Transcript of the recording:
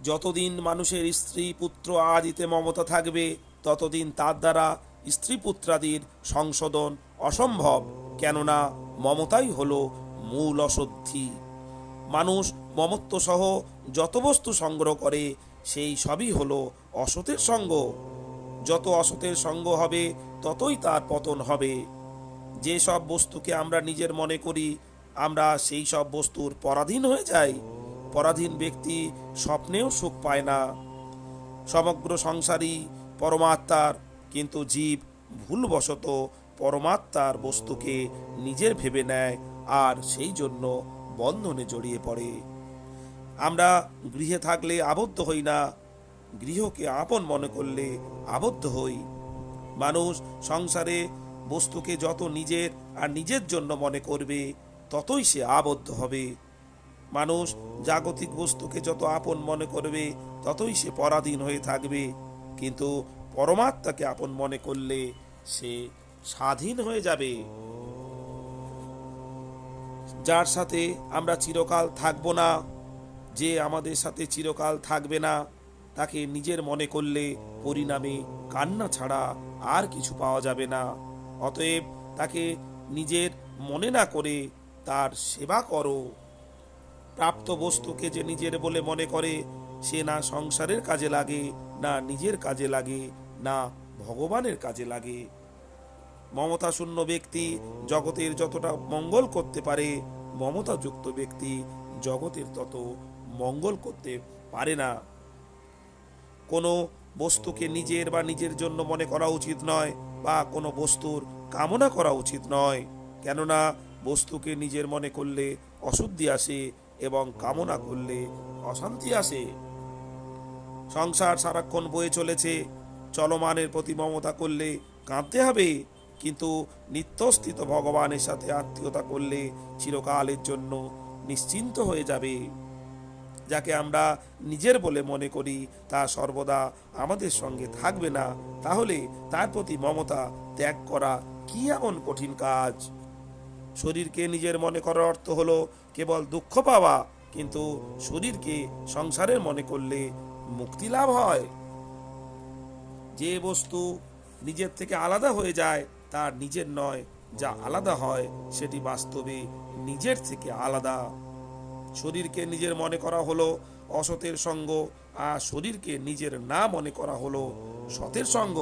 যতদিন মানুষের স্ত্রী পুত্র আদিতে মমতা থাকবে ততদিন তার দ্বারা স্ত্রী পুত্রাদির সংশোধন অসম্ভব, কেননা মমতাই হলো মূল অশুদ্ধি। মানুষ মমত্বসহ যত বস্তু সংগ্রহ করে সেই সবই হলো অসতের সঙ্গ। যত অসতের সঙ্গ হবে ততই তার পতন হবে। যে সব বস্তুকে আমরা নিজের মনে করি আমরা সেই সব বস্তুর পরাধীন হয়ে যাই। পরাধীন ব্যক্তি স্বপ্নেও সুখ পায় না। সমগ্র সংসারই পরমাত্মার, কিন্তু জীব ভুলবশত পরমাত্মার বস্তুকে নিজের ভেবে নেয় আর সেই জন্য বন্ধনে জড়িয়ে পড়ে। আমরা গৃহে থাকলে আবদ্ধ হই না, গৃহকে আপন মনে করলে আবদ্ধ হই। মানুষ সংসারে বস্তুকে যত নিজের আর নিজের জন্য মনে করবে ততই সে আবদ্ধ হবে। মানুষ জাগতিক বস্তুকে যত আপন মনে করবে ততই সে পরাধীন হয়ে থাকবে, কিন্তু পরমাত্মাকে আপন মনে করলে সে স্বাধীন হয়ে যাবে। যার সাথে আমরা চিরকাল থাকবো না, যে আমাদের সাথে চিরকাল থাকবে না, তাকে নিজের মনে করলে পরিণামে কান্না ছাড়া আর কিছু পাওয়া যাবে না। অতএব তাকে নিজের মনে না করে তার সেবা করো। প্রাপ্ত বস্তুকে যে নিজের বলে মনে করে সে না সংসারের কাজে লাগে, না নিজের কাজে লাগে, না ভগবানের কাজে লাগে। মমতা শূন্য ব্যক্তি জগতের যতটা মঙ্গল করতে পারে, মমতাযুক্ত ব্যক্তি জগতের তত মঙ্গল করতে পারে না। কোনো বস্তুকে নিজের বা নিজের জন্য মনে করা উচিত নয়, বা কোনো বস্তুর কামনা করা উচিত নয়, কেননা বস্তুকে নিজের মনে করলে অশুদ্ধি আসে এবং কামনা করলে অশান্তি আসে। সংসার সারাক্ষণ বয়ে চলেছে, চলমানের প্রতি মমতা করলে কাঁদতে হবে, কিন্তু নিত্যস্থিত ভগবানের সাথে আত্মীয়তা করলে চিরকালের জন্য নিশ্চিন্ত হয়ে যাবে। যাকে আমরা নিজের বলে মনে করি তা সর্বদা আমাদের সঙ্গে থাকবে না, তাহলে তার প্রতি মমতা ত্যাগ করা কি এমন কঠিন কাজ? শরীরকে নিজের মনে করার অর্থ হলো কেবল দুঃখ পাওয়া, কিন্তু শরীরকে সংসারের মনে করলে মুক্তি লাভ হয়। যে বস্তু নিজের থেকে আলাদা হয়ে যায় তার নিজের নয়, যা আলাদা হয় সেটি বাস্তবে নিজের থেকে আলাদা। শরীরকে নিজের মনে করা হলো অসতের সঙ্গ, আর শরীরকে নিজের না মনে করা হলো সতের সঙ্গ।